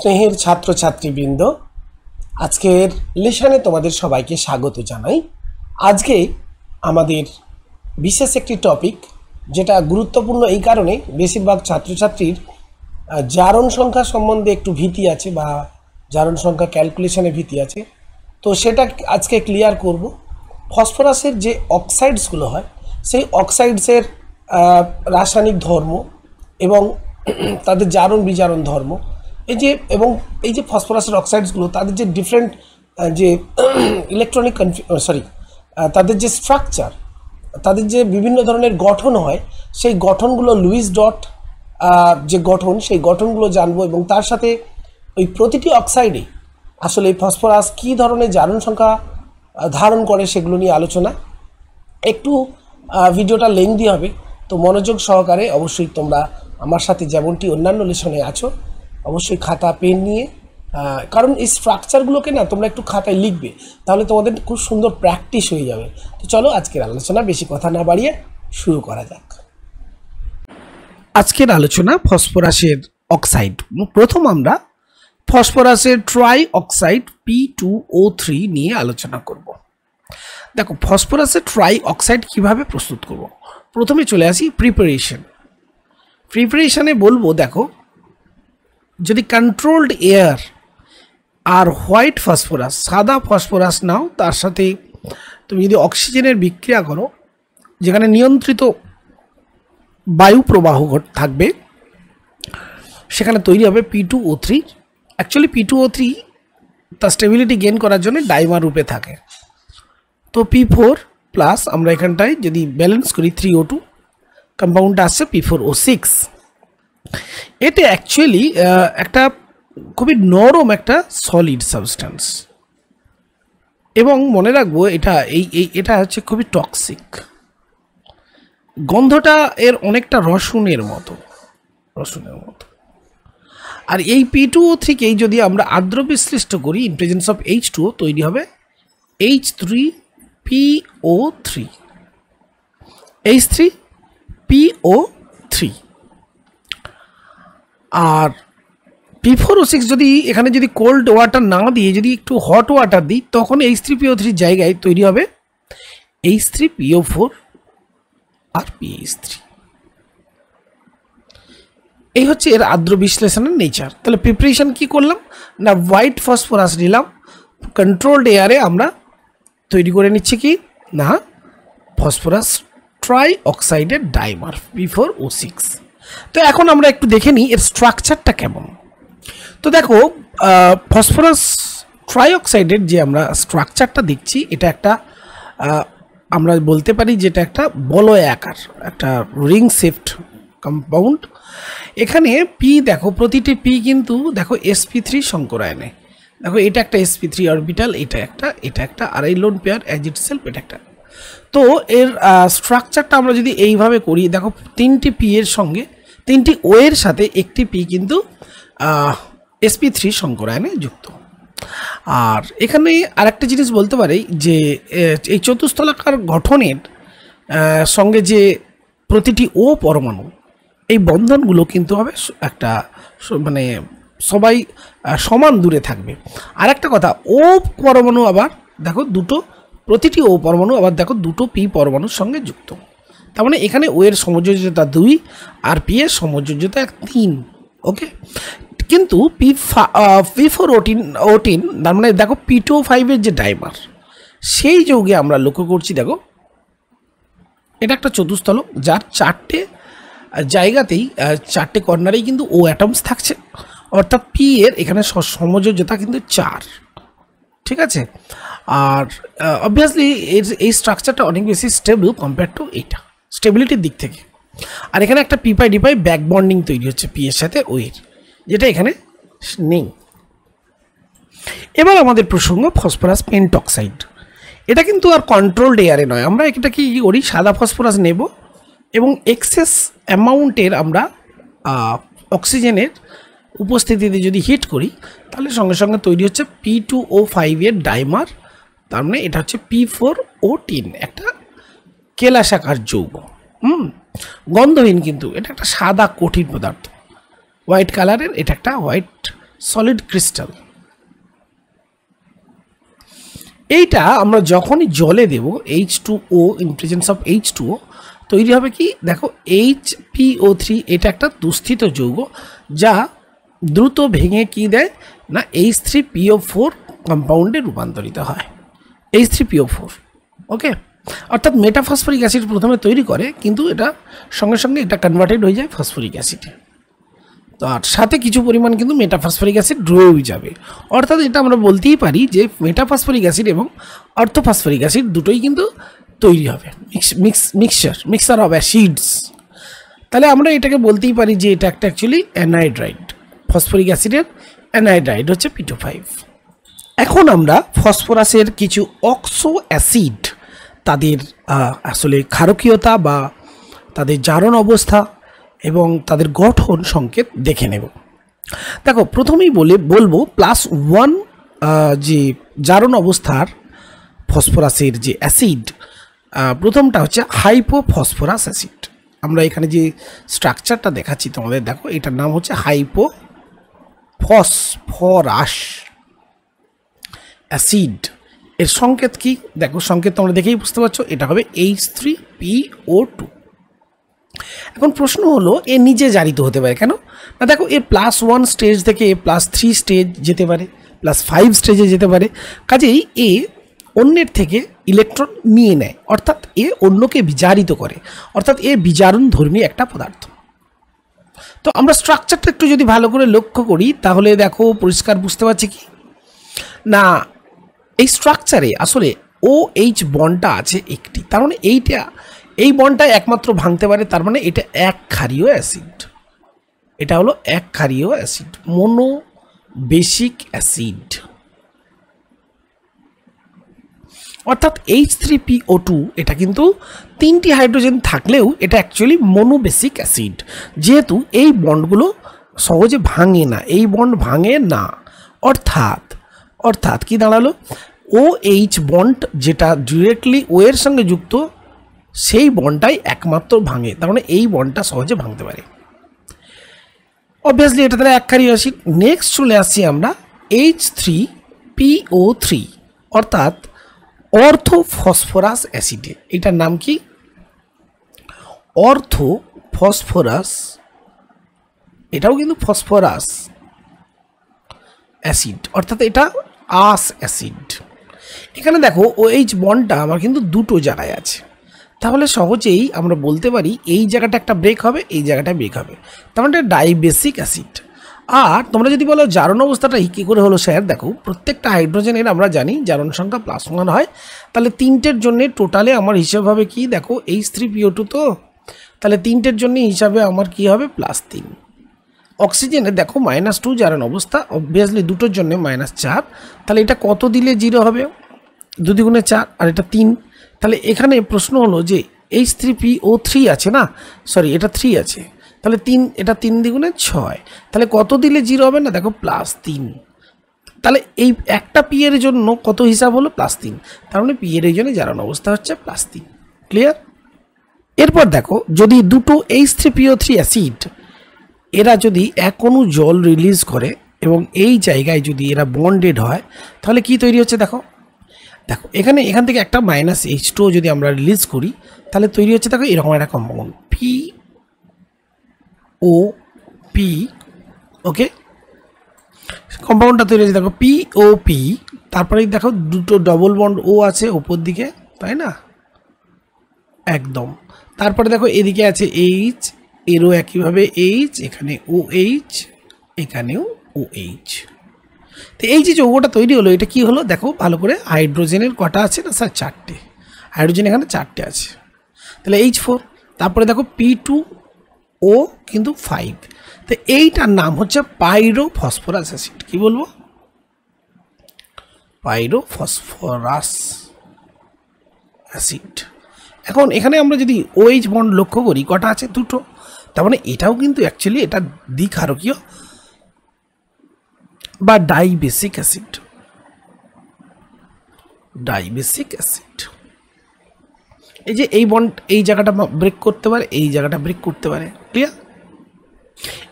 স্নেহের ছাত্রছাত্রীবৃন্দ, আজকের লেসনে তোমাদের সবাইকে স্বাগত জানাই। আজকে আমাদের বিশেষ একটি টপিক, যেটা গুরুত্বপূর্ণ এই কারণে বেশিরভাগ ছাত্রছাত্রীর জারণ সংখ্যা সম্বন্ধে একটু ভীতি আছে বা জারণ সংখ্যা ক্যালকুলেশনে ভীতি আছে, তো সেটা আজকে ক্লিয়ার করব। ফসফরাসের যে অক্সাইডসগুলো হয়, সেই অক্সাইডসের রাসায়নিক ধর্ম এবং তাদের জারণ বিজারণ ধর্ম, এই যে ফসফরাসের অক্সাইডসগুলো, তাদের যে ডিফারেন্ট যে ইলেকট্রনিক তাদের যে স্ট্রাকচার, তাদের যে বিভিন্ন ধরনের গঠন হয়, সেই গঠনগুলো লুইস ডট যে গঠন, সেই গঠনগুলো জানবো এবং তার সাথে ওই প্রতিটি অক্সাইডে আসলে ফসফরাস কী ধরনের জারণ সংখ্যা ধারণ করে সেগুলো নিয়ে আলোচনা। একটু ভিডিওটা লেন্থি হবে, তো মনোযোগ সহকারে অবশ্যই তোমরা আমার সাথে যেমনটি অন্যান্য লেসনে আছো অবশ্যই খাতা পেন নিয়ে, কারণ এই স্ট্রাকচারগুলোকে না তোমরা একটু খাতায় লিখবে, তাহলে তোমাদের খুব সুন্দর প্র্যাকটিস হয়ে যাবে। তো চলো আজকের আলোচনা বেশি কথা না বাড়িয়ে শুরু করা যাক। আজকের আলোচনা ফসফরাসের অক্সাইড। প্রথম আমরা ফসফরাসের ট্রাই অক্সাইড P2O3 নিয়ে আলোচনা করব। দেখো, ফসফরাসের ট্রাই অক্সাইড কীভাবে প্রস্তুত করব। প্রথমে চলে আসি প্রিপারেশনে বলবো, দেখো, যদি কন্ট্রোলড এয়ার আর হোয়াইট ফসফরাস, সাদা ফসফরাস নাও, তার সাথে তুমি যদি অক্সিজেনের বিক্রিয়া করো, যেখানে নিয়ন্ত্রিত বায়ু প্রবাহ থাকবে, সেখানে তৈরি হবে P2O3। অ্যাকচুয়ালি P2O3 তার স্টেবিলিটি গেইন করার জন্য ডাইমার রূপে থাকে। তো P4 প্লাস আমরা এখানটায় যদি ব্যালেন্স করি 3O2, কম্পাউন্ডটা আসছে P4O6। এটা অ্যাকচুয়ালি একটা খুবই নরম একটা সলিড সাবস্ট্যান্স, এবং মনে রাখবো এটা হচ্ছে খুবই টক্সিক। গন্ধটা এর অনেকটা রসুনের মতো। আর এই P2O3কেই যদি আমরা আর্দ্র বিশ্লিষ্ট করি ইন প্রেজেন্স অফ H2O, তৈরি হবে H3PO3। আর P4O6 যদি এখানে যদি কোল্ড ওয়াটার না দিয়ে যদি একটু হট ওয়াটার দিই, তখন H3PO3 জায়গায় তৈরি হবে H3PO4 আর PH3। এই হচ্ছে এর আর্দ্র বিশ্লেষণের নেচার। তাহলে প্রিপারেশন কি করলাম না, হোয়াইট ফসফরাস নিলাম, কন্ট্রোলড এয়ারে আমরা তৈরি করে নিচ্ছি কি না, ফসফরাস ট্রাই অক্সাইডের ডাইমার P4O6। তো এখন আমরা একটু দেখে নিই এর স্ট্রাকচারটা কেমন। তো দেখো, ফসফরাস ট্রাই অক্সাইডের যে আমরা স্ট্রাকচারটা দেখছি, এটা একটা আমরা বলতে পারি যেটা একটা বলয় আকার, একটা রিং শেপড কম্পাউন্ড। এখানে পি দেখো, প্রতিটি পি কিন্তু দেখো sp3 সংকরায়নে। দেখো, এটা একটা sp3 অরবিটাল, এটা একটা, আর এই lone pair as it self এটা একটা। তো এর স্ট্রাকচারটা আমরা যদি এইভাবে করি, দেখো, তিনটি পি এর সঙ্গে, তিনটি ও এর সাথে একটি পি কিন্তু sp3 সংকরায়নে যুক্ত। আর এখানে আরেকটা জিনিস বলতে পারি যে এই চতুস্থলাকার গঠনের সঙ্গে যে প্রতিটি ও পরমাণু, এই বন্ধনগুলো কিন্তু হবে একটা, মানে সবাই সমান দূরে থাকবে। আর একটা কথা, ও পরমাণু আবার দেখো দুটো, প্রতিটি ও পরমাণু আবার দেখো দুটো পি পরমাণুর সঙ্গে যুক্ত। তার মানে এখানে ও এর সমযোজ্যতা 2 আর পি এর সমযোজ্যতা 3। ওকে, কিন্তু P4O18 তার মানে দেখো P2O5 যে ডাইমার, সেই যৌগে আমরা লক্ষ্য করছি, দেখো এটা একটা চতুস্থলক, যার চারটে জায়গাতেই, চারটে কর্নারেই কিন্তু ও অ্যাটমস থাকছে, অর্থাৎ পি এর এখানে সমযোজ্যতা কিন্তু 4। ঠিক আছে, আর অবভিয়াসলি এই স্ট্রাকচারটা অনেক বেশি স্টেবল কম্পেয়ার টু এইটা, স্টেবিলিটির দিক থেকে। আর এখানে একটা পিপাই ব্যাক বন্ডিং তৈরি হচ্ছে পি এর সাথে ও এর, যেটা এখানে নেই। এবার আমাদের প্রসঙ্গ ফসফরাস পেন্টক্সাইড। এটা কিন্তু আর কন্ট্রোলড এয়ারে নয়, আমরা এটা কি করি, সাদা ফসফরাস নেব এবং এক্সেস অ্যামাউন্টের আমরা অক্সিজেনের উপস্থিতিতে যদি হিট করি, তাহলে সঙ্গে সঙ্গে তৈরি হচ্ছে P2O5 এর ডাইমার। তার মানে এটা হচ্ছে P4O10, একটা কেলাসাকার যৌগ। গন্ধহীন, কিন্তু এটা একটা সাদা কঠিন পদার্থ, হোয়াইট কালারের, এটা একটা হোয়াইট সলিড ক্রিস্টাল। এইটা আমরা যখনই জলে দেব H2O in presence of H2O তৈরি হবে কি দেখো HPO3। এটা একটা দুস্থিত যৌগ যা দ্রুত ভেঙে কি দেয় না H3PO4 কম্পাউন্ডে রূপান্তরিত হয়, H3PO4। ওকে, অর্থাৎ মেটাফসফরিক অ্যাসিড প্রথমে তৈরি করে কিন্তু এটা সঙ্গে সঙ্গে এটা কনভার্টেড হয়ে যায় ফসফরিক অ্যাসিডে। তো আর সাথে কিছু পরিমাণ কিন্তু মেটাফসফরিক অ্যাসিড রয়েও যাবে। অর্থাৎ এটা আমরা বলতেই পারি যে মেটাফসফরিক অ্যাসিড এবং অর্থোফসফরিক অ্যাসিড দুটোই কিন্তু তৈরি হবে, মিক্সচার অফ অ্যাসিডস। তাহলে আমরা এটাকে বলতেই পারি যে এটা একটা অ্যাকচুয়ালি অ্যানাইড্রাইড, ফসফরিক অ্যাসিডের অ্যানাইড্রাইড হচ্ছে P2 5। এখন আমরা ফসফরাসের কিছু অক্সো অ্যাসিড তাদের আসলে ক্ষারকীয়তা বা তাদের জারণ অবস্থা এবং তাদের গঠন সংকেত দেখে নেব। দেখো প্রথমেই বলবো +1 যে জারণ অবস্থার ফসফরাসের যে অ্যাসিড, প্রথমটা হচ্ছে হাইপোফসফরাস অ্যাসিড। আমরা এখানে যে স্ট্রাকচারটা দেখাচ্ছি তোমাদের দেখো, এটার নাম হচ্ছে হাইপোফসফরাস অ্যাসিড। এর সংকেত কি দেখো, সংকেত তোমরা দেখেই বুঝতে পারছো, এটা হবে H3PO2। এখন প্রশ্ন হলো এ নিজে জারিত হতে পারে কেন না, দেখো এ +1 স্টেজ থেকে +3 স্টেজ যেতে পারে, +5 স্টেজে যেতে পারে। কাজেই এ অন্যের থেকে ইলেকট্রন নিয়ে নেয়, অর্থাৎ এ অন্যকে বিজারিত করে, অর্থাৎ এ বিজারণ ধর্মী একটা পদার্থ। তো আমরা স্ট্রাকচারটা একটু যদি ভালো করে লক্ষ্য করি তাহলে দেখো পরিষ্কার বুঝতে পারছি কি না, এই স্ট্রাকচারে আসলে OH বন্ডটা আছে একটি, তার মানে এই বন্ডটা একমাত্র ভাঙতে পারে, তার মানে এটা এক ক্ষারীয় অ্যাসিড, এটা হলো এক ক্ষারীয় অ্যাসিড, মোনো বেসিক অ্যাসিড। অর্থাৎ H3PO2 এটা কিন্তু 3টি হাইড্রোজেন থাকলেও এটা অ্যাকচুয়ালি মোনোবেসিক অ্যাসিড, যেহেতু এই বন্ডগুলো সহজে ভাঙে না, এই বন্ড ভাঙে না। অর্থাৎ কি দাঁড়ালো, OH বন্ড যেটা ডিরেক্টলি O এর সঙ্গে যুক্ত সেই বন্ডটাই একমাত্র ভাঙে, তার মানে এই বন্ডটা সহজে ভাঙতে পারে। অবভিয়াসলি এটা তাহলে এক ক্ষারীয় অ্যাসিড। নেক্সট চলে আসছি আমরা H3PO3 অর্থাৎ অর্থোফসফরাস অ্যাসিডে। এটার নাম কি অর্থোফসফরাস, এটাও কিন্তু ফসফরাস অ্যাসিড, অর্থাৎ এটা আস অ্যাসিড। এখানে দেখো OH বন্ডটা আমার কিন্তু দুটো জায়গায় আছে, তাহলে সহজেই আমরা বলতে পারি এই জায়গাটা একটা ব্রেক হবে, এই জায়গাটা ব্রেক হবে, তার মানে ডাইবেসিক অ্যাসিড। আর তোমরা যদি বলো জারণ অবস্থাটা কী করে হলো স্যার, দেখো প্রত্যেকটা হাইড্রোজেনের আমরা জানি জারণ সংখ্যা +1 হয়, তাহলে 3টের জন্য টোটালে আমার হিসাব হবে কি দেখো H3PO2, তো তাহলে 3টের জন্য হিসাবে আমার কি হবে +3। অক্সিজেনে দেখো -2 জারণ অবস্থা, অবভিয়াসলি দুটোর জন্য -4, তাহলে এটা কত দিলে 0 হবে, 2 × 4 আর এটা 3। তাহলে এখানে প্রশ্ন হলো যে H3PO3 আছে না, সরি এটা 3 আছে, তাহলে 3, এটা 3 × 6, তাহলে কত দিলে 0 হবে না দেখো +3। তাহলে এই একটা পি এর জন্য কত হিসাব হলো +3, তার মানে পি এর জন্য জারণ অবস্থা হচ্ছে +3। ক্লিয়ার? এরপর দেখো যদি দুটো H3PO3 অ্যাসিড এরা যদি এক অণু জল রিলিজ করে এবং এই জায়গায় যদি এরা বন্ডেড হয় তাহলে কি তৈরি হচ্ছে দেখো এখান থেকে একটা -H2 যদি আমরা রিলিজ করি তাহলে তৈরি হচ্ছে দেখো এরকম একটা কম্পাউন্ড POP। ওকে, কম্পাউন্ডটা তৈরি হচ্ছে দেখো POP, তারপরে দেখো দুটো ডবল বন্ড O আছে উপর দিকে, তাই না, একদম। তারপরে দেখো এদিকে আছে H, এরও একইভাবে H, এখানে OH, এখানেও OH। তো এই যে যৌগটা তৈরি হলো এটা কি হলো দেখো ভালো করে, হাইড্রোজেনের কটা আছে না স্যার 4টে, হাইড্রোজেন এখানে 4টে আছে, তাহলে H4। তারপরে দেখো P2O কিন্তু 5, তো এইটার নাম হচ্ছে পাইরোফসফরাস অ্যাসিড। কি বলবো? পাইরোফসফরাস অ্যাসিড। এখন এখানে আমরা যদি OH বন্ড লক্ষ্য করি কটা আছে, দুটো, তার মানে এটাও কিন্তু অ্যাকচুয়ালি এটা দ্বিক্ষারকীয় বা ডাইবেসিক অ্যাসিড। এই যে এই বন্ড এই জায়গাটা ব্রেক করতে পারে, এই জায়গাটা ব্রেক করতে পারে। ক্লিয়ার?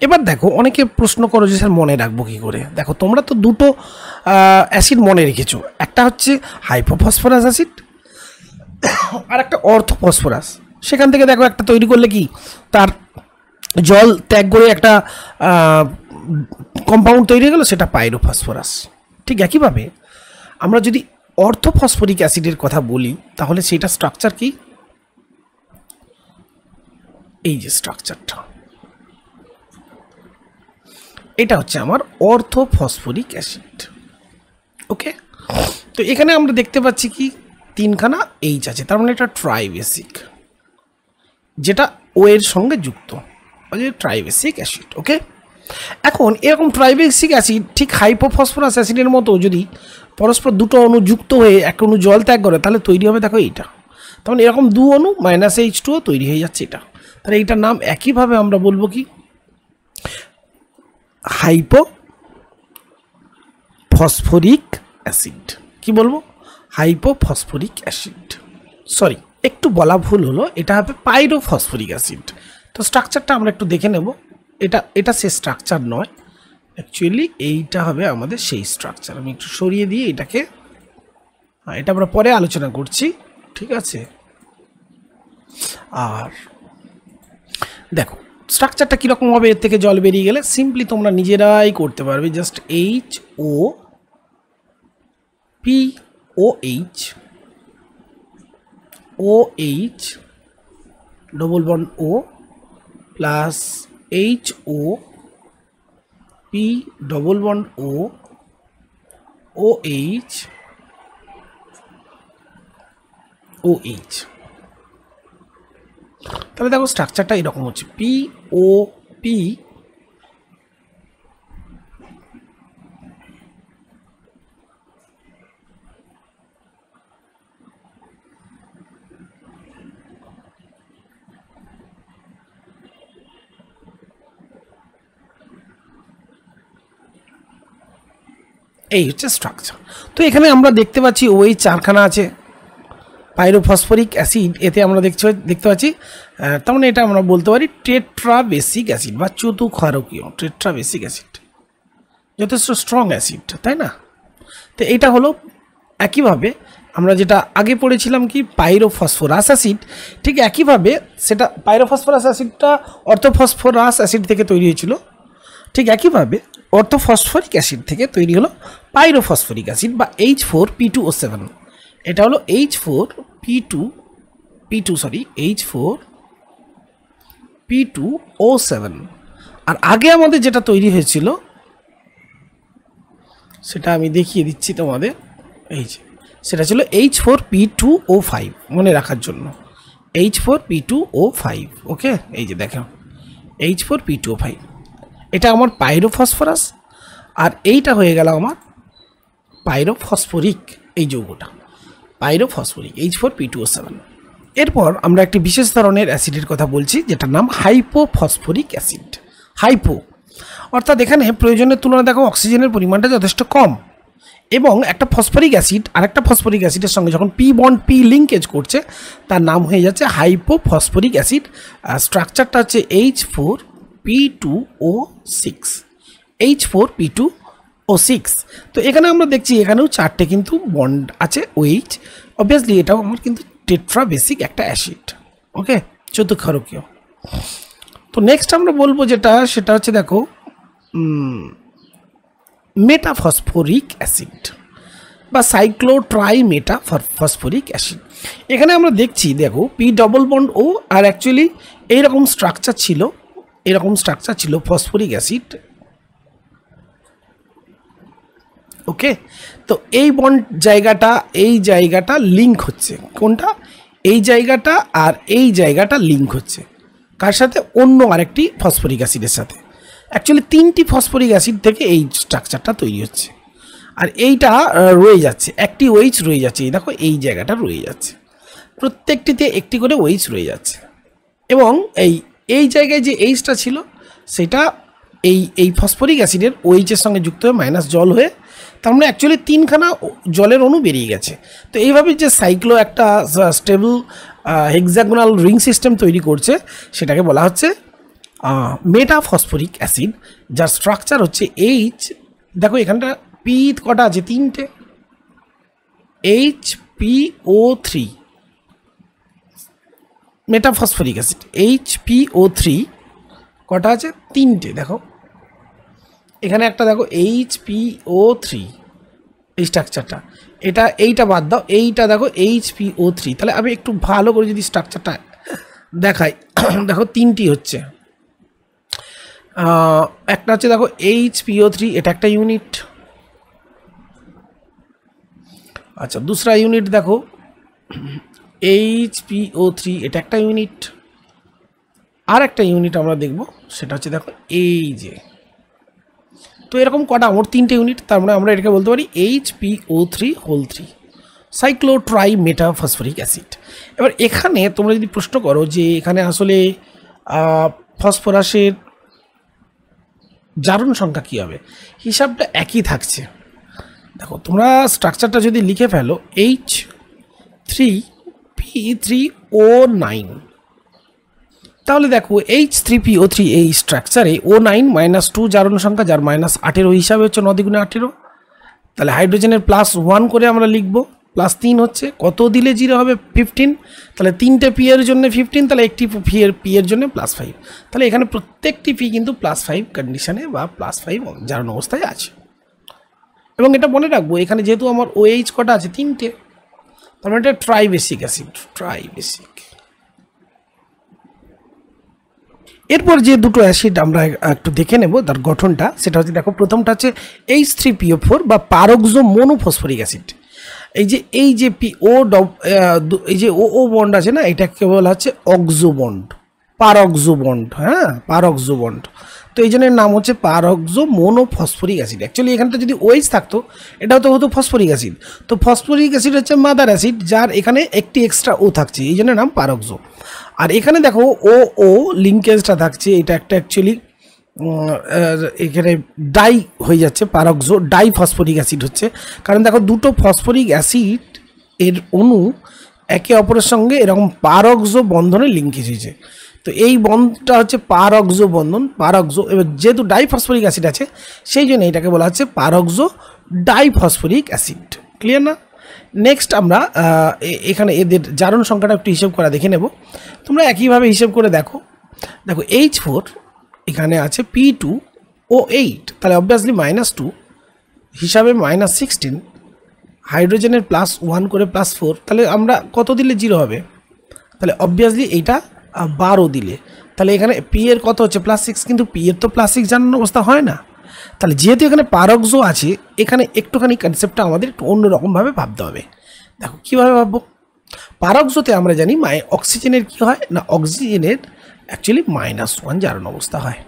এবার দেখো অনেকে প্রশ্ন করো যে স্যার মনে রাখবো কী করে। দেখো তোমরা তো দুটো অ্যাসিড মনে রেখেছো, একটা হচ্ছে হাইপোফসফরাস অ্যাসিড আর একটা অর্থোফসফরাস। সেখান থেকে দেখো একটা তৈরি করলে কি তার জল ত্যাগ করে একটা কম্পাউন্ড তৈরি হয়ে গেল, সেটা পাইরোফসফরাস। ঠিক একইভাবে আমরা যদি অর্থোফসফরিক অ্যাসিডের কথা বলি তাহলে সেটা স্ট্রাকচার কি, এই যে স্ট্রাকচারটা, এটা হচ্ছে আমার অর্থোফসফরিক অ্যাসিড। ওকে, তো এখানে আমরা দেখতে পাচ্ছি কি তিনখানা এইচ আছে, তার মানে এটা ট্রাইবেসিক, যেটা ও এর সঙ্গে যুক্ত, ট্রাইবেসিক অ্যাসিড। ওকে, এখন এরকম ট্রাইবেসিক অ্যাসিড ঠিক হাইপোফসফরাস অ্যাসিডের মতো যদি পরস্পর দুটো অণু যুক্ত হয়ে এক অণু জল ত্যাগ করে তাহলে তৈরি হবে দেখো এইটা। তার মানে এরকম দু অণু -H2O তৈরি হয়ে যাচ্ছে এটা। তাহলে এইটার নাম একইভাবে আমরা বলবো কি হাইপোফসফরিক অ্যাসিড। কি বলবো? হাইপোফসফরিক অ্যাসিড। সরি, একটু বলা ভুল হলো, এটা হবে পাইরোফসফরিক অ্যাসিড। তো স্ট্রাকচারটা আমরা একটু দেখে নেব। এটা সে স্ট্রাকচার নয়, অ্যাকচুয়ালি এইটা হবে আমাদের সেই স্ট্রাকচার। আমি একটু সরিয়ে দিয়ে এটাকে, এটা আমরা পরে আলোচনা করছি, ঠিক আছে। আর দেখো স্ট্রাকচারটা কীরকম হবে, এর থেকে জল বেরিয়ে গেলে সিম্পলি তোমরা নিজেরাই করতে পারবে। Just HOPOH OH double bond O plus HOP double bond O OH OH। তাহলে দেখো স্ট্রাকচারটা এরকম হচ্ছে POP এই হচ্ছে স্ট্রাকচার। তো এখানে আমরা দেখতে পাচ্ছি ওই চারখানা আছে পাইরোফসফরিক অ্যাসিড, এতে আমরা দেখতে পাচ্ছি, তার মানে এটা আমরা বলতে পারি টেট্রাবেসিক অ্যাসিড বা চতুক্ষারকীয় টেট্রাবেসিক অ্যাসিড, যথেষ্ট স্ট্রং অ্যাসিড, তাই না? তো এটা হলো একইভাবে আমরা যেটা আগে পড়েছিলাম কি পাইরোফসফরাস অ্যাসিড, ঠিক একইভাবে সেটা পাইরোফসফরাস অ্যাসিডটা অর্থোফসফরাস অ্যাসিড থেকে তৈরি হয়েছিল, ঠিক একইভাবে অর্থোফসফরিক অ্যাসিড থেকে তৈরি হলো পাইরোফসফরিক অ্যাসিড বা H4P2O7। এটা হলো H4P2O7। আর আগে আমাদের যেটা তৈরি হয়েছিল সেটা আমি দেখিয়ে দিচ্ছি তোমাদের, এই যে সেটা ছিল H4P2O5, মনে রাখার জন্য H4P2O5। ওকে, এই যে দেখো H4P2O5, এটা আমার পাইরোফসফরাস, আর এইটা হয়ে গেল আমার পাইরোফসফরিক, এই যৌগটা পাইরোফসফরিক H4P2O7। এরপর আমরা একটি বিশেষ ধরনের অ্যাসিডের কথা বলছি যেটার নাম হাইপোফসফরিক অ্যাসিড। হাইপো অর্থাৎ এখানে প্রয়োজনের তুলনায় দেখো অক্সিজেনের পরিমাণটা যথেষ্ট কম, এবং একটা ফসফরিক অ্যাসিড আর একটা ফসফরিক অ্যাসিডের সঙ্গে যখন P বন্ড P লিঙ্কেজ করছে তার নাম হয়ে যাচ্ছে হাইপোফসফরিক অ্যাসিড। স্ট্রাকচারটা হচ্ছে H4P2O6 H4P2O6। তো এখানে আমরা দেখছি এখানেও চারটে কিন্তু বন্ড আছে OH, অবভিয়াসলি এটাও আমার কিন্তু টেট্রাবেসিক একটা অ্যাসিড। ওকে, চতুক্ষারকীয়। তো নেক্সট আমরা বলবো যেটা, সেটা হচ্ছে দেখো মেটাফসফরিক অ্যাসিড বা সাইক্লোট্রাইমেটাফসফরিক অ্যাসিড। এখানে আমরা দেখছি দেখো P ডবল বন্ড O, আর অ্যাকচুয়ালি এইরকম স্ট্রাকচার ছিল ফসফরিক অ্যাসিড। ওকে, তো এই বন্ড এই জায়গাটা লিঙ্ক হচ্ছে, কোনটা? এই জায়গাটা আর এই জায়গাটা লিঙ্ক হচ্ছে কার সাথে? অন্য আরেকটি ফসফরিক অ্যাসিডের সাথে। অ্যাকচুয়ালি তিনটি ফসফরিক অ্যাসিড থেকে এই স্ট্রাকচারটা তৈরি হচ্ছে, আর এইটা রয়ে যাচ্ছে, একটি OH রয়ে যাচ্ছে, এই দেখো এই জায়গাটা রয়ে যাচ্ছে, প্রত্যেকটিতে একটি করে OH রয়ে যাচ্ছে, এবং এই জায়গায় যে Hটা ছিল সেটা এই ফসফরিক অ্যাসিডের OH-এর সঙ্গে যুক্ত হয়ে মাইনাস জল হয়ে, তার মানে অ্যাকচুয়ালি তিনখানা জলের অণু বেরিয়ে গেছে। তো এইভাবে যে সাইক্লো একটা স্টেবল হেক্সাগোনাল রিং সিস্টেম তৈরি করছে সেটাকে বলা হচ্ছে মেটাফসফরিক অ্যাসিড, যার স্ট্রাকচার হচ্ছে এইচ, দেখো এখানটা পি কটা আছে, 3টে, HPO3, মেটাফসফরিক অ্যাসিড HPO3 কটা আছে, 3টে। দেখো এখানে একটা, দেখো HPO3, এই স্ট্রাকচারটা, এইটা বাদ দাও, এইটা দেখো HPO3। তাহলে আমি একটু ভালো করে যদি স্ট্রাকচারটা দেখাই, দেখো 3টি হচ্ছে, একটা হচ্ছে দেখো HPO3, এটা একটা ইউনিট। আচ্ছা, दूसरा ইউনিট দেখো HPO3, এটা একটা ইউনিট। আর একটা ইউনিট আমরা দেখব, সেটা হচ্ছে দেখো এই যে, তো এরকম কটা, মোট 3টে ইউনিট, তার মানে আমরা এটাকে বলতে পারি HPO3 সাইক্লোট্রাই মেটাফসফরিক অ্যাসিড। এবার এখানে তোমরা যদি প্রশ্ন করো যে এখানে আসলে ফসফরাসের জারণ সংখ্যা কী হবে, হিসাবটা একই থাকছে। দেখো তোমরা স্ট্রাকচারটা যদি লিখে ফেলো, H3P3O9, তাহলে দেখো H3PO3 এই স্ট্রাকচারে O9-2 জারণ সংখ্যা, যার -18 হিসাবে হচ্ছে 9 × 18। তাহলে হাইড্রোজেনের +1 করে আমরা লিখব, +3 হচ্ছে, কত দিলে 0 হবে, 15। তাহলে 3টে পি এর জন্য 15, তাহলে একটি পি এর জন্য +5। তাহলে এখানে প্রত্যেকটি পি কিন্তু +5 কন্ডিশনে বা +5 জারণ অবস্থায় আছে। এবং এটা মনে রাখবো, এখানে যেহেতু আমার OH কটা আছে, 3টে, তার মানে এটা ট্রাইবেসিক অ্যাসিড, ট্রাইবেসিক। এরপর যে দুটো অ্যাসিড আমরা একটু দেখে নেব তার গঠনটা, সেটা হচ্ছে দেখো প্রথমটা হচ্ছে H3PO4 বা পারক্সো মোনোফসফরিক অ্যাসিড। এই যে এই যে ও বন্ড আছে না, এটাকে বলা হচ্ছে অক্সো বন্ড, পারক্সো বন্ড, হ্যাঁ পারক্সো বন্ড। তো এই জন্য নাম হচ্ছে পারক্সো মোনোফসফরিক অ্যাসিড। অ্যাকচুয়ালি এখানটা যদি OH থাকতো, এটাও তো হতো ফসফরিক অ্যাসিড। তো ফসফরিক অ্যাসিড হচ্ছে মাদার অ্যাসিড, যার এখানে একটি এক্সট্রা ও থাকছে, এই জন্য নাম পারক্সো। আর এখানে দেখো ও লিঙ্কেজটা থাকছে, এটা একটা অ্যাকচুয়ালি এখানে ডাই হয়ে যাচ্ছে, পারক্সো ডাই ফসফরিক অ্যাসিড হচ্ছে, কারণ দেখো দুটো ফসফরিক অ্যাসিড এর অণু একে অপরের সঙ্গে এরকম পারক্সো বন্ধনে লিঙ্কেজ হয়েছে। তো এই বন্ধনটা হচ্ছে পারক্সো বন্ধন, পারক্সো। এবার যেহেতু ডাইফসফরিক অ্যাসিড আছে, সেই জন্য এটাকে বলা হচ্ছে পারক্সো ডাইফসফরিক অ্যাসিড। ক্লিয়ার না? নেক্সট আমরা এখানে এদের জারণ সংখ্যাটা একটু হিসেব করা দেখে নেব। তোমরা একইভাবে হিসেব করে দেখো, H4 এখানে আছে P2O8, তাহলে অবভিয়াসলি -2 হিসাবে -16, হাইড্রোজেনের +1 করে +4, তাহলে আমরা কত দিলে 0 হবে, তাহলে অবভিয়াসলি এইটা 12 দিলে, তাহলে এখানে পি এর কত হচ্ছে +6, কিন্তু পি এর তো +6 জানানো অবস্থা হয় না। তাহলে যেহেতু এখানে পারক্সো আছে, এখানে একটুখানি কনসেপ্টটা আমাদের একটু অন্যরকমভাবে ভাবতে হবে। দেখো কীভাবে ভাববো, পারক্সোতে আমরা জানি অক্সিজেনের কী হয় না, অক্সিজেনের অ্যাকচুয়ালি -1 জারণ অবস্থা হয়,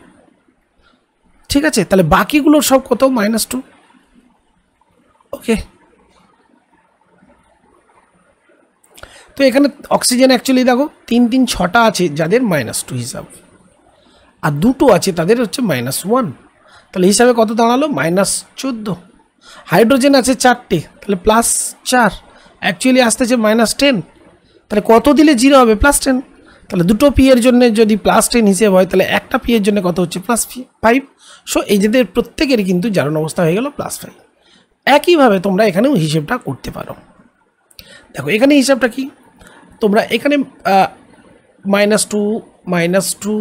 ঠিক আছে। তাহলে বাকিগুলোর সব কত, -2, ওকে। তো এখানে অক্সিজেন অ্যাকচুয়ালি দেখো 3 3 6টা আছে যাদের -2 হিসাব, আর দুটো আছে তাদের হচ্ছে -1, তাহলে হিসাবে কত দাঁড়ালো, -14। হাইড্রোজেন আছে 4টে, তাহলে +4, অ্যাকচুয়ালি আসতেছে -10, তাহলে কত দিলে 0 হবে, +10। তাহলে দুটো পি এর জন্য যদি +10 হিসেব হয়, তাহলে একটা পি এর জন্য কত হচ্ছে, +5। সো এই যে প্রত্যেকেরই কিন্তু জারণ অবস্থা হয়ে গেল +5। একইভাবে তোমরা এখানেও হিসেবটা করতে পারো। দেখো এখানে হিসাবটা কি, তোমরা এখানে -2 -2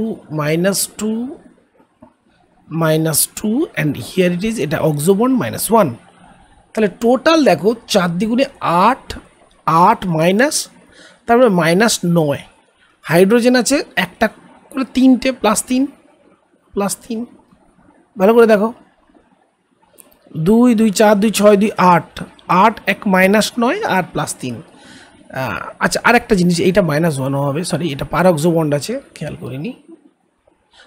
-2 অ্যান্ড হিয়ার ইট ইজ, এটা অক্সো বন্ড -1, তাহলে টোটাল দেখো 4 দ্বিগুণে 8, 8 মাইনাস, তারপরে -9, হাইড্রোজেন আছে একটা করে 3টে, +3, ভালো করে দেখো, 2 2 4 2 6 2 8, 8 1 -9 আর +3। আচ্ছা আর একটা জিনিস, এইটা -1 হবে, সরি এটা পারক্সো বন্ড আছে, খেয়াল করিনি,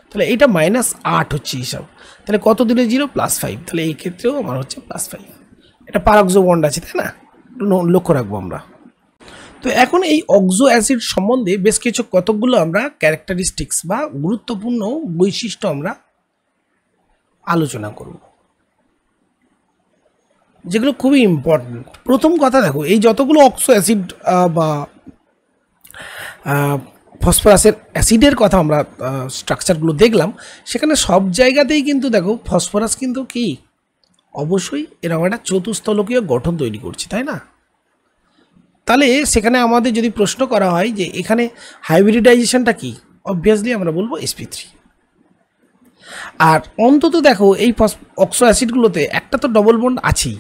তাহলে এইটা -8 হচ্ছে হিসাব, তাহলে কত দিলে 0, +5, তাহলে এই ক্ষেত্রেও আমার হচ্ছে +5, এটা পারক্সো বন্ড আছে, তাই না, লক্ষ্য রাখবো আমরা। তো এখন এই অক্সো অ্যাসিড সম্বন্ধে বেশ কিছু কতকগুলো আমরা ক্যারেক্টারিস্টিক্স বা গুরুত্বপূর্ণ বৈশিষ্ট্য আমরা আলোচনা করব, যেগুলো খুবই ইম্পর্টেন্ট। প্রথম কথা দেখো, এই যতগুলো অক্সো অ্যাসিড বা ফসফরাসের অ্যাসিডের কথা আমরা স্ট্রাকচারগুলো দেখলাম, সেখানে সব জায়গাতেই কিন্তু দেখো ফসফরাস কিন্তু কি অবশ্যই এরকম একটা চতুস্তলকীয় গঠন তৈরি করছে, তাই না? তাহলে সেখানে আমাদের যদি প্রশ্ন করা হয় যে এখানে হাইব্রিডাইজেশনটা কি, অবভিয়াসলি আমরা বলবো sp3। আর অন্তত দেখো এই অক্সো অ্যাসিডগুলোতে একটা তো ডবল বন্ড আছেই,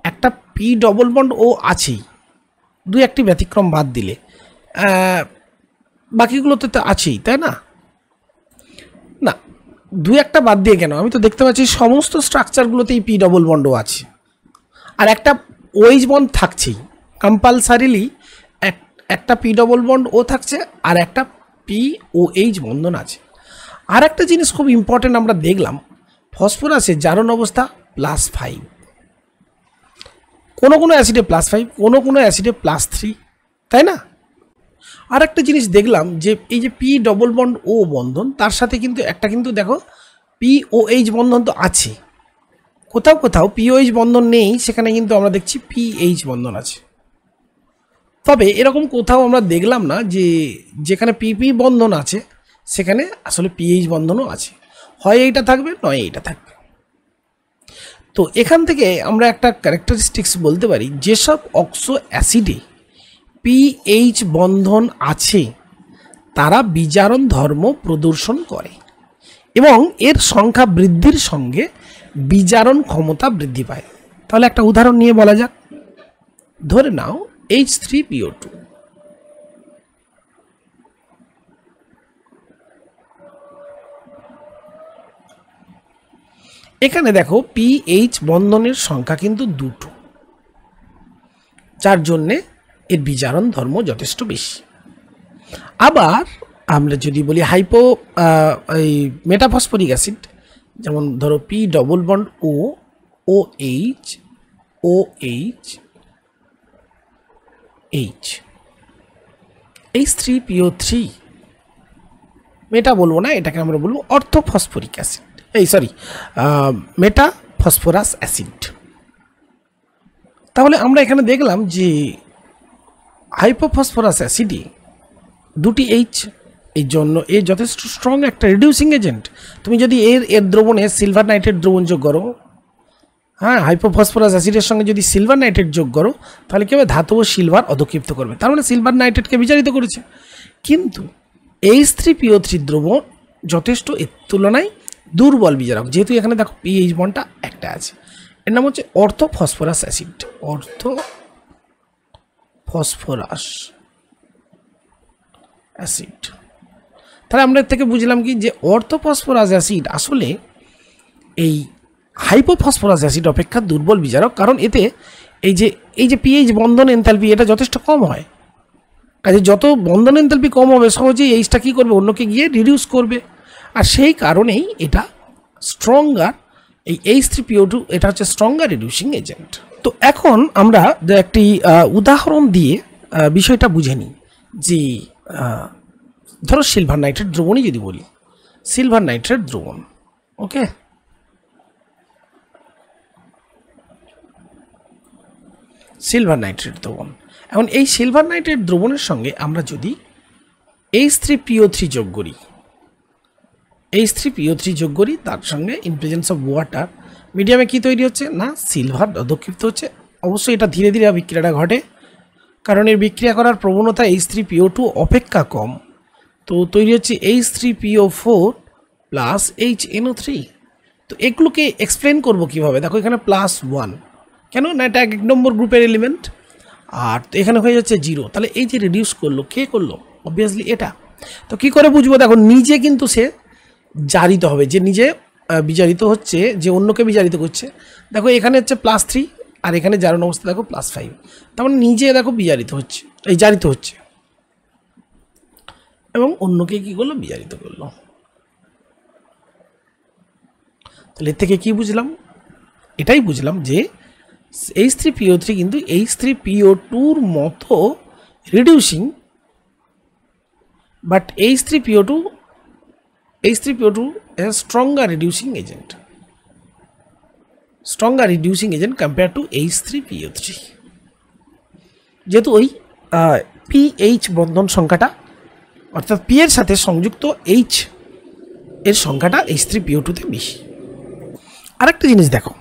একটা পি ডবল বন্ড ও আছেই, দুই একটি ব্যতিক্রম বাদ দিলে বাকিগুলোতে তো আছেই, তাই না? না, দু একটা বাদ দিয়ে কেন, আমি তো দেখতে পাচ্ছি সমস্ত স্ট্রাকচারগুলোতেই পি ডবল বন্ডও আছে, আর একটা ওএইচ বন্ড থাকছেই কম্পালসারিলি, একটা পি ডবল বন্ড ও থাকছে আর একটা পি ও এইচ বন্ধন আছে। আর একটা জিনিস খুব ইম্পর্টেন্ট আমরা দেখলাম, ফসফরাসের জারণ অবস্থা +5, কোনো কোনো অ্যাসিডে +5, কোনো কোনো অ্যাসিডে +3, তাই না? আর একটা জিনিস দেখলাম যে এই যে পি ডবল বন্ড ও বন্ধন, তার সাথে কিন্তু একটা কিন্তু দেখো পি ও এইচ বন্ধন তো আছে, কোথাও কোথাও পিওএইচ বন্ধন নেই, সেখানে কিন্তু আমরা দেখছি পিএইচ বন্ধন আছে। তবে এরকম কোথাও আমরা দেখলাম না যে যেখানে পিপি বন্ধন আছে সেখানে আসলে পিএইচ বন্ধনও আছে, হয় এইটা থাকবে নয় এইটা থাকবে। তো এখান থেকে আমরা একটা ক্যারেক্টারিস্টিক্স বলতে পারি, যেসব অক্সো অ্যাসিডে পিএইচ বন্ধন আছে তারা বিজারণ ধর্ম প্রদর্শন করে এবং এর সংখ্যা বৃদ্ধির সঙ্গে বিজারণ ক্ষমতা বৃদ্ধি পায়। তাহলে একটা উদাহরণ নিয়ে বলা যাক, ধরে নাও H3PO2, এখানে দেখো পিএইচ বন্ধনের সংখ্যা কিন্তু দুটো, যার জন্যে এর বিজারণ ধর্ম যথেষ্ট বেশি। আবার আমরা যদি বলি এই মেটাফসফরিক অ্যাসিড, যেমন ধরো P double bond O H H3PO3, meta বলবো না, এটাকে আমরা বলবো orthophosphoric acid, meta phosphorus acid. তাহলে আমরা এখানে দেখলাম যে হাইপোফসফরাস অ্যাসিডে দুটি এইচ, এই জন্য এর যথেষ্ট স্ট্রং একটা রিডিউসিং এজেন্ট। তুমি যদি এর দ্রবণে সিলভার নাইট্রেট দ্রবণ যোগ করো, হ্যাঁ, হাইপোফসফরাস অ্যাসিডের সঙ্গে যদি সিলভার নাইট্রেট যোগ করো, তাহলে কী হবে, ধাতব সিলভার অধক্ষিপ্ত করবে, তার মানে সিলভার নাইট্রেটকে বিজারিত করেছে। কিন্তু H3PO3 দ্রবণ যথেষ্ট এর তুলনায় দুর্বল বিজারক, যেহেতু এখানে দেখো পিএইচ বন্ডটা একটা আছে, এর নাম হচ্ছে অর্থোফসফরাস অ্যাসিড, অর্থোফসফরাস অ্যাসিড। তাহলে আমরা এর থেকে বুঝলাম কি, যে অর্থোফসফরাস অ্যাসিড আসলে এই হাইপোফসফরাস অ্যাসিড অপেক্ষা দুর্বল বিজারক, কারণ এতে এই যে পিএইচ বন্ধন এনথালপি এটা যথেষ্ট কম হয়, কাজে যত বন্ধন এনথালপি কম হবে সহজেই এইচটা কী করবে, অন্যকে গিয়ে রিডিউস করবে, আর সেই কারণেই এটা স্ট্রঙ্গার, এই H3PO2 এটা হচ্ছে স্ট্রঙ্গার রিডিউসিং এজেন্ট। তো এখন আমরা একটি উদাহরণ দিয়ে বিষয়টা বুঝে নিই, যে ধরো সিলভার নাইট্রেট দ্রবণই যদি বলি, সিলভার নাইট্রেট দ্রবণ, ওকে, সিলভার নাইট্রেট দ্রবণ। এখন এই সিলভার নাইট্রেট দ্রবণের সঙ্গে আমরা যদি H3PO3 যোগ করি, H3PO3 যোগ করি, তার সঙ্গে ইন প্রেজেন্স অফ ওয়াটার মিডিয়ামে কি তৈরি হচ্ছে না, সিলভার অধক্ষিপ্ত হচ্ছে। অবশ্যই এটা ধীরে ধীরে বিক্রিয়াটা ঘটে, কারণ এর বিক্রিয়া করার প্রবণতা H3PO2 অপেক্ষা কম, তো তৈরি হচ্ছে H3PO4 প্লাস HNO3। তো এগুলোকে এক্সপ্লেন করবো কীভাবে, দেখো এখানে +1, কেন না, এটা 1 নম্বর গ্রুপের এলিমেন্ট, আর তো এখানে হয়ে যাচ্ছে 0, তাহলে এই যে রিডিউস করলো, কে করলো, অবভিয়াসলি এটা। তো কী করে বুঝবো, দেখো নিজে কিন্তু সে জারিত হবে, যে নিজে বিজারিত হচ্ছে, যে অন্যকে বিজারিত করছে। দেখো এখানে হচ্ছে +3, আর এখানে জারণ অবস্থা দেখো +5, তার মানে নিজে দেখো বিজারিত হচ্ছে, এই জারিত হচ্ছে, এবং অন্যকে কী করলো, বিজারিত করলো। তাহলে এর থেকে কী বুঝলাম, এটাই বুঝলাম যে H3PO3 কিন্তু H3PO2-র মতো reducing, but H3PO2 is stronger reducing agent compared to H3PO3, যেহেতু ওই পিএইচ বন্ধন সংখ্যাটা অর্থাৎ পি এর সাথে সংযুক্ত এইচ এর সংখ্যাটা H3PO2 তে বেশি। আরেকটা জিনিস দেখো,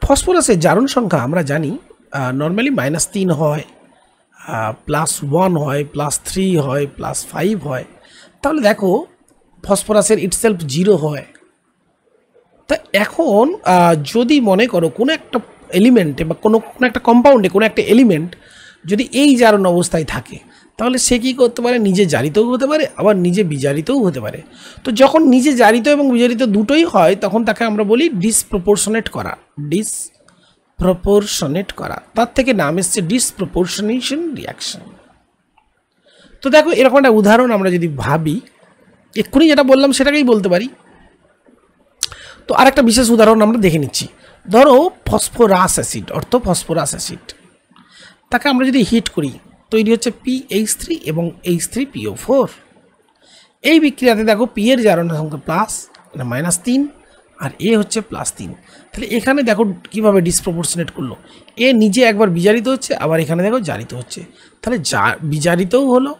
ফসফরাসের জারণ সংখ্যা আমরা জানি নর্মালি -3 হয়, +1 হয়, +3 হয়, +5 হয়। তাহলে দেখো ফসফরাসের ইটসেলফ 0 হয়। তা এখন যদি মনে করো কোনো একটা এলিমেন্টে বা কোনো একটা কম্পাউন্ডে কোনো একটা এলিমেন্ট যদি এই জারণ অবস্থায় থাকে, তাহলে সে কী করতে পারে, নিজে জারিতও হতে পারে, আবার নিজে বিজারিতও হতে পারে। তো যখন নিজে জারিত এবং বিজারিত দুটোই হয়, তখন তাকে আমরা বলি ডিসপ্রপোর্শনেট করা। ডিসপ্রপোর্শনেট করা, তার থেকে নাম এসছে ডিসপ্রপোর্শনেশন রিয়াকশন। তো দেখো এরকম একটা উদাহরণ আমরা যদি ভাবি, এক্ষুনি যেটা বললাম সেটাকেই বলতে পারি। তো আরেকটা বিশেষ উদাহরণ আমরা দেখে নিচ্ছি। ধরো ফসফরাস অ্যাসিড, ফসফরাস অ্যাসিড, তাকে আমরা যদি হিট করি, তৈরি হচ্ছে PH3 এবং H3PO4। এই বিক্রিয়াতে দেখো পি এর জারণ সংখ্যা +3 আর এ হচ্ছে +3। তাহলে এখানে দেখো কিভাবে ডিসপ্রপোর্শনেট করলো, এ নিজে একবার বিজারিত হচ্ছে, আবার এখানে দেখো জারিত হচ্ছে। তাহলে বিজারিতও হলো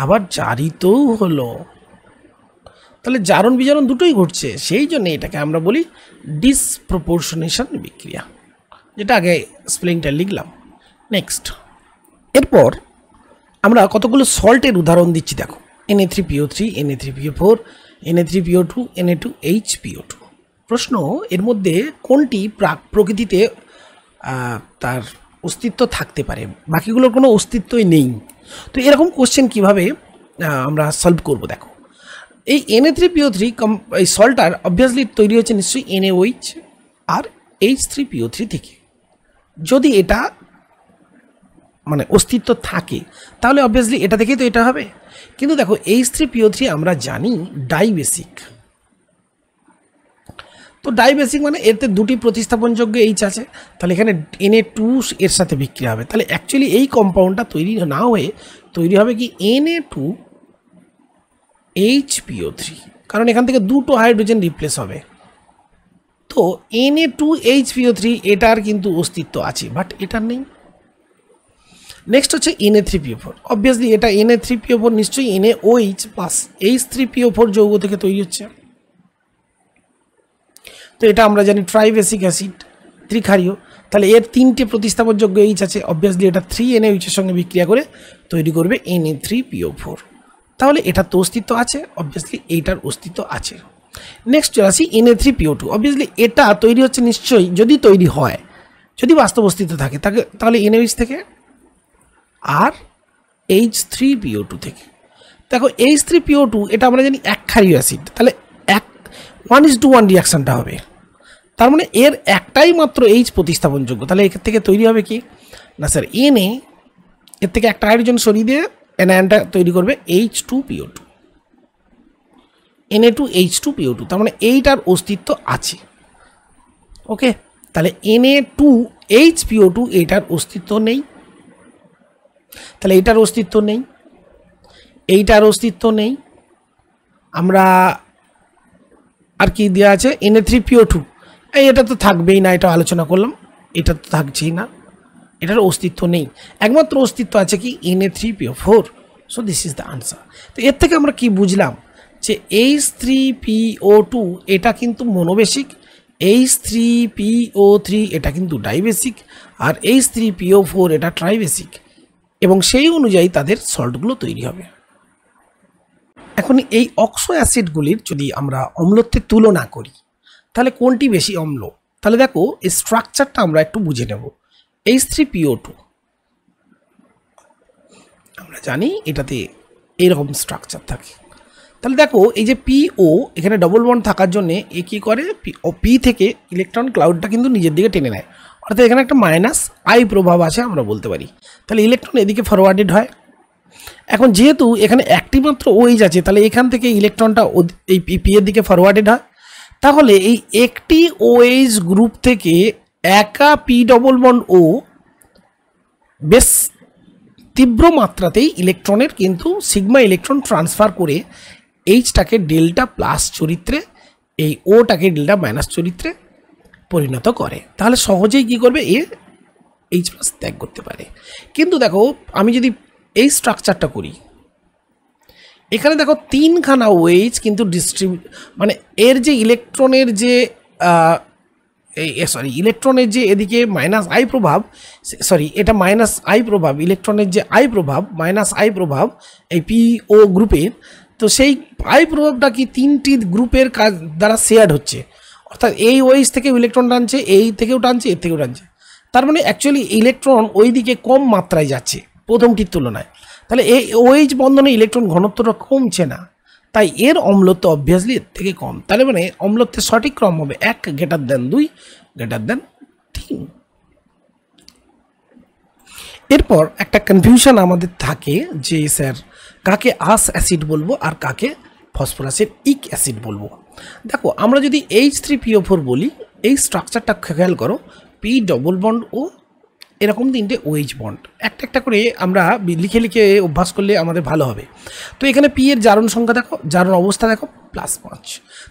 আবার জারিতও হলো, তাহলে জারণ বিজারণ দুটোই ঘটছে। সেই জন্য এটাকে আমরা বলি ডিসপ্রপোর্শনেশন বিক্রিয়া, যেটা আগে স্পেলিংটা লিখলাম। নেক্সট, এরপর আমরা কতগুলো সল্টের উদাহরণ দিচ্ছি দেখো, Na3PO3, Na3PO4, Na3PO2, Na2HPO2। প্রশ্ন, এর মধ্যে কোনটি প্রকৃতিতে তার অস্তিত্ব থাকতে পারে, বাকিগুলোর কোনো অস্তিত্বই নেই। তো এরকম কোশ্চেন কিভাবে আমরা সলভ করব দেখো। এই Na3PO3 এই সল্টার অবভিয়াসলি তৈরি হচ্ছে নিশ্চয়ই NaOH আর H3PO3 থেকে। যদি এটা মানে অস্তিত্ব থাকে, তাহলে অবভিয়াসলি এটা থেকেই তো এটা হবে। কিন্তু দেখো H3PO3 আমরা জানি ডাইবেসিক। তো ডাইবেসিক মানে এতে দুটি প্রতিস্থাপনযোগ্য H আছে, তাহলে এখানে Na2 এর সাথে বিক্রিয়া হবে। তাহলে অ্যাকচুয়ালি এই কম্পাউন্ডটা তৈরি না হয়ে তৈরি হবে কি Na2HPO3, কারণ এখান থেকে দুটো হাইড্রোজেন রিপ্লেস হবে। তো Na2HPO3 এটার কিন্তু অস্তিত্ব আছে, বাট এটার নেই। নেক্সট হচ্ছে Na3PO4। অবভিয়াসলি এটা Na3PO4 নিশ্চয়ই NaOH প্লাস H3PO4 যৌগ থেকে তৈরি হচ্ছে। তো এটা আমরা জানি ট্রাইবেসিক অ্যাসিড, ত্রিক্ষারীয়। তাহলে এর তিনটে প্রতিস্থাপনযোগ্য H আছে, অবভিয়াসলি এটা 3NaOH এর সঙ্গে বিক্রিয়া করে তৈরি করবে Na3PO4। তাহলে এটার তো অস্তিত্ব আছে, অবভিয়াসলি এইটার অস্তিত্ব আছে। নেক্সট চলে আসি Na3PO2। অবভিয়াসলি এটা তৈরি হচ্ছে নিশ্চয়ই, যদি তৈরি হয়, যদি বাস্তব অস্তিত্ব থাকে তাহলে NaOH থেকে আর H3PO2 থেকে। দেখো H3PO2 এটা আমরা জানি একক্ষারীয় অ্যাসিড, তাহলে 1:1 রিয়াকশানটা হবে। তার মানে এর একটাই মাত্র H প্রতিস্থাপনযোগ্য। তাহলে এর থেকে তৈরি হবে কি না স্যার, Na এর থেকে একটা হাইড্রোজেন সরিয়ে দিয়ে এনায়নটা তৈরি করবে H2PO2, Na2H2PO2। তার মানে এইটার অস্তিত্ব আছে। ওকে, তাহলে Na2HPO2 এইটার অস্তিত্ব নেই, তাহলে এইটার অস্তিত্ব নেই, এইটার অস্তিত্ব নেই। আমরা আর কি দেওয়া আছে, Na3PO2, এটা তো থাকবেই না, এটা আলোচনা করলাম, এটা তো থাকছেই না, এটার অস্তিত্ব নেই। একমাত্র অস্তিত্ব আছে কি Na3PO4। So this is the answer. তো এর থেকে আমরা কি বুঝলাম, যে H3PO2 এটা কিন্তু মনোবেসিক, H3PO3 এটা কিন্তু ডাইবেসিক, আর H3PO4 এটা ট্রাইবেসিক, এবং সেই অনুযায়ী তাদের সল্টগুলো তৈরি হবে। এখন এই অক্সো অ্যাসিডগুলির যদি আমরা অম্লত্বের তুলনা করি, তাহলে কোনটি বেশি অম্ল? তাহলে দেখো এই স্ট্রাকচারটা আমরা একটু বুঝে নেব। H3PO2 আমরা জানি এটাতে এরকম স্ট্রাকচার থাকে। তাহলে দেখো এই যে PO এখানে ডবল বন্ড থাকার জন্য এ কী করে, পি থেকে ইলেকট্রন ক্লাউডটা কিন্তু নিজের দিকে টেনে নেয়, অর্থাৎ এখানে একটা -I প্রভাব আছে আমরা বলতে পারি। তাহলে ইলেকট্রন এদিকে ফরওয়ার্ডেড হয়। এখন যেহেতু এখানে একটি মাত্র OH আছে, তাহলে এখান থেকে ইলেকট্রনটা এই পি এর দিকে ফরওয়ার্ডেড হয়। তাহলে এই একটি OH গ্রুপ থেকে একা P ডবল বন্ড O বেশ তীব্র মাত্রাতেই ইলেকট্রনের কিন্তু সিগমা ইলেকট্রন ট্রান্সফার করে এইচটাকে ডেল্টা প্লাস চরিত্রে, এই ওটাকে ডেল্টা মাইনাস চরিত্রে পরিণত করে। তাহলে সহজেই কি করবে, H+ ত্যাগ করতে পারে। কিন্তু দেখো আমি যদি এই স্ট্রাকচারটা করি, এখানে দেখো তিনখানা ওয়েজ কিন্তু মানে এর যে ইলেকট্রনের যে ইলেকট্রনের যে এদিকে মাইনাস আই প্রভাব, এটা মাইনাস আই প্রভাব, ইলেকট্রনের যে আই প্রভাব মাইনাস আই প্রভাব এই পি ও গ্রুপের, তো সেই আই প্রভাবটা কি তিনটি গ্রুপের কাজ দ্বারা শেয়ার্ড হচ্ছে, অর্থাৎ এই ওয়েজ থেকে ইলেকট্রন টানছে, এই থেকেও টানছে, এর থেকেও টানছে। তার মানে অ্যাকচুয়ালি ইলেকট্রন ওই দিকে কম মাত্রায় যাচ্ছে প্রথমটির তুলনায়, তাহলে এই ওয়েজ বন্ধনে ইলেকট্রন ঘনত্বটা কমছে না, তাই এর অম্লত্ব অবভিয়াসলি এর থেকে কম। তাহলে মানে অম্লত্বের সঠিক ক্রম হবে 1 > 2 > 3। এরপর একটা কনফিউশন আমাদের থাকে যে স্যার কাকে আস অ্যাসিড বলবো আর কাকে ফসফরাসের ইক অ্যাসিড বলবো। দেখো আমরা যদি H3PO4 বলি, এই স্ট্রাকচারটা খেয়াল করো, পি ডবল বন্ড ও এরকম তিনটে ওএইচ বন্ড, একটা একটা করে আমরা লিখে লিখে অভ্যাস করলে আমাদের ভালো হবে। তো এখানে পি এর জারণ সংখ্যা দেখো, জারণ অবস্থা দেখো +5,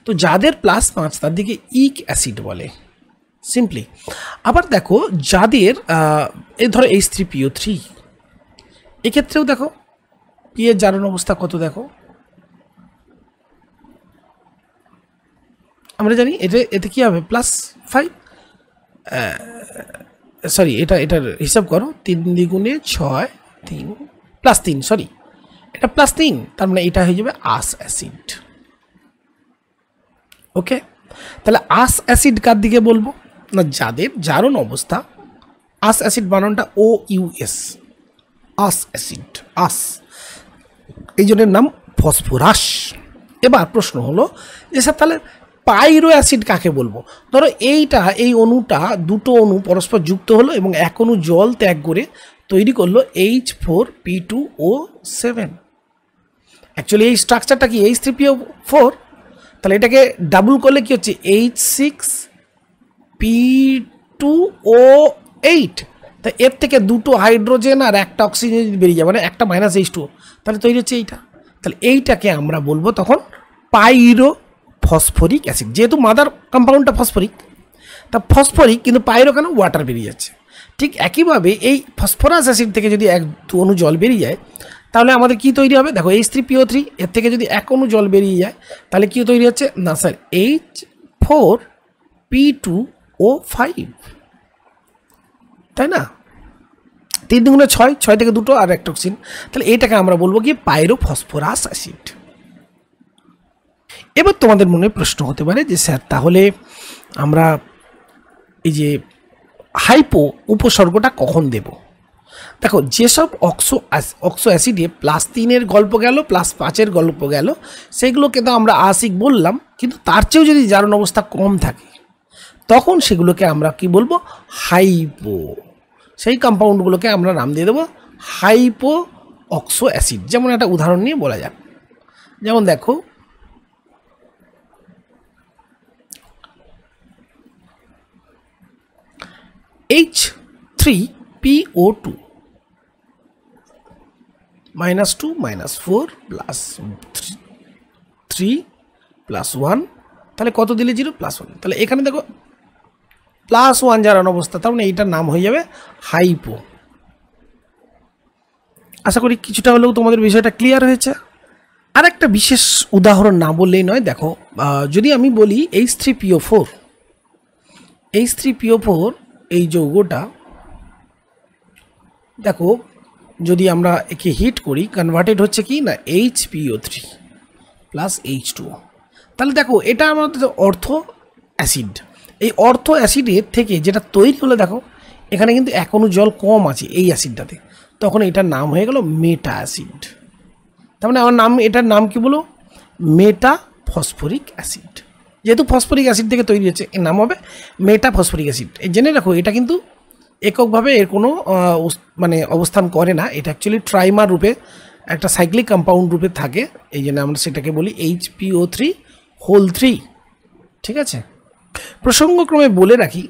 তো যাদের +5 তার দিকে ইক অ্যাসিড বলে সিম্পলি। আবার দেখো যাদের এই ধরো H3PO3, এক্ষেত্রেও দেখো পি এর জারণ অবস্থা কত দেখো, আমরা জানি এতে কি হবে +5, সরি এটার হিসাব করো, 3 × 6 3 +3, সরি এটা +3, তার মানে এটা হয়ে যাবে আস অ্যাসিড। ওকে, তাহলে আস অ্যাসিড কার দিকে বলবো না, যাদের জারণ অবস্থা আস অ্যাসিড বানানটা OUS, আস অ্যাসিড, আস, এই জন্যের নাম ফসফরাস। এবার প্রশ্ন হলো যে স্যার তাহলে পাইরো অ্যাসিড কাকে বলবো? ধরো এই অণুটা দুটো অণু পরস্পর যুক্ত হলো এবং এক অণু জল ত্যাগ করে তৈরি করলো H4P2O7। অ্যাকচুয়ালি এই স্ট্রাকচারটা কি H3PO4, তাহলে এটাকে ডাবল করলে কি হচ্ছে H6P2O8, তা এর থেকে দুটো হাইড্রোজেন আর একটা অক্সিজেন বেরিয়ে যাবে, মানে একটা -H2, তাহলে তৈরি হচ্ছে এইটা। তাহলে এইটাকে আমরা বলবো তখন পাইরো ফসফরিক অ্যাসিড, যেহেতু মাদার কম্পাউন্ডটা ফসফরিক, তা ফসফরিক কিন্তু পাইরো কেন, ওয়াটার বেরিয়ে যাচ্ছে। ঠিক একইভাবে এই ফসফরাস অ্যাসিড থেকে যদি 1-2 অণু জল বেরিয়ে যায় তাহলে আমাদের কি তৈরি হবে, দেখো H3PO3, এর থেকে যদি 1 অণু জল বেরিয়ে যায় তাহলে কি তৈরি হচ্ছে না স্যার H4P2O5, তাই না? 3 × 6, 6 থেকে 2 আর একটা অক্সিজেন, তাহলে এইটাকে আমরা বলবো কি পাইরো ফসফরাস অ্যাসিড। এবার তোমাদের মনে প্রশ্ন হতে পারে যে স্যার তাহলে আমরা এই যে হাইপো উপসর্গটা কখন দেব? দেখো যেসব অক্সো অ্যাসিডে +3 গল্প গেল +5 গল্প গেল সেগুলোকে তো আমরা আসিক বললাম, কিন্তু তার চেয়েও যদি জারণ অবস্থা কম থাকে তখন সেগুলোকে আমরা কি বলবো, হাইপো। সেই কম্পাউন্ডগুলোকে আমরা নাম দিয়ে দেবো হাইপো অক্সো অ্যাসিড। যেমন একটা উদাহরণ নিয়ে বলা যাক, যেমন দেখো H3PO2 -2 -4 +3 +1, তাহলে কত দিলে 0 +1, তাহলে এখানে দেখো +1 জারণ অবস্থা, তার মানে এইটার নাম হয়ে যাবে হাইপো। আশা করি কিছুটা হলেও তোমাদের বিষয়টা ক্লিয়ার হয়েছে। আর একটা বিশেষ উদাহরণ না বললেই নয়, দেখো যদি আমি বলি H3PO4 এই যৌগটা, দেখো যদি আমরা একে হিট করি কনভার্টেড হচ্ছে কি না HPO3 + H2O, তাহলে দেখো এটা আমাদের অর্থো অ্যাসিড। এই অর্থো অ্যাসিডের থেকে যেটা তৈরি হলো, দেখো এখানে কিন্তু 1 অণু জল কম আছে এই অ্যাসিডটাতে, তখন এটার নাম হয়ে গেল মেটা অ্যাসিড। তার মানে আমার নাম, এটার নাম কি বলো, মেটা ফসফরিক অ্যাসিড। যেহেতু ফসফরিক অ্যাসিড থেকে তৈরি হচ্ছে এর নাম হবে মেটা ফসফরিক অ্যাসিড। এই জেনে রাখো এটা কিন্তু এককভাবে এর কোনো মানে অবস্থান করে না, এটা অ্যাকচুয়ালি ট্রাইমার রূপে একটা সাইক্লিক কম্পাউন্ড রূপে থাকে, এই জন্য আমরা সেটাকে বলি HPO3 ঠিক আছে। প্রসঙ্গক্রমে বলে রাখি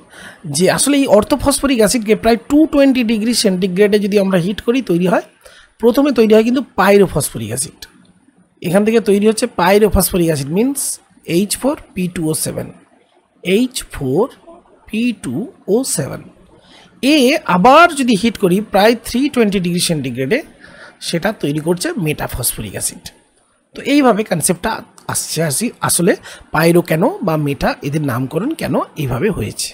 যে আসলে এই অর্থোফসফরিক অ্যাসিডকে প্রায় 220°C যদি আমরা হিট করি তৈরি হয়, প্রথমে তৈরি হয় কিন্তু পাইরোফসফরিক অ্যাসিড। এখান থেকে তৈরি হচ্ছে পাইরোফসফরিক অ্যাসিড মিন্স H4P2O7। আবার যদি হিট করি প্রায় 320°C, সেটা তৈরি করছে মেটাফসফরিক অ্যাসিড। তো এইভাবে কনসেপ্টটা আসলে পাইরো কেন বা মেটা এদের নামকরণ কেন এইভাবে হয়েছে।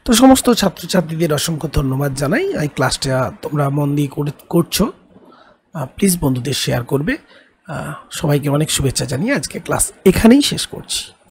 তো সমস্ত ছাত্রছাত্রীদের অসংখ্য ধন্যবাদ জানাই। এই ক্লাসটা তোমরা মন দিয়ে করছো, প্লিজ বন্ধুদের শেয়ার করবে। সবাইকে অনেক শুভেচ্ছা জানিয়ে আজকে ক্লাস এখানেই শেষ করছি।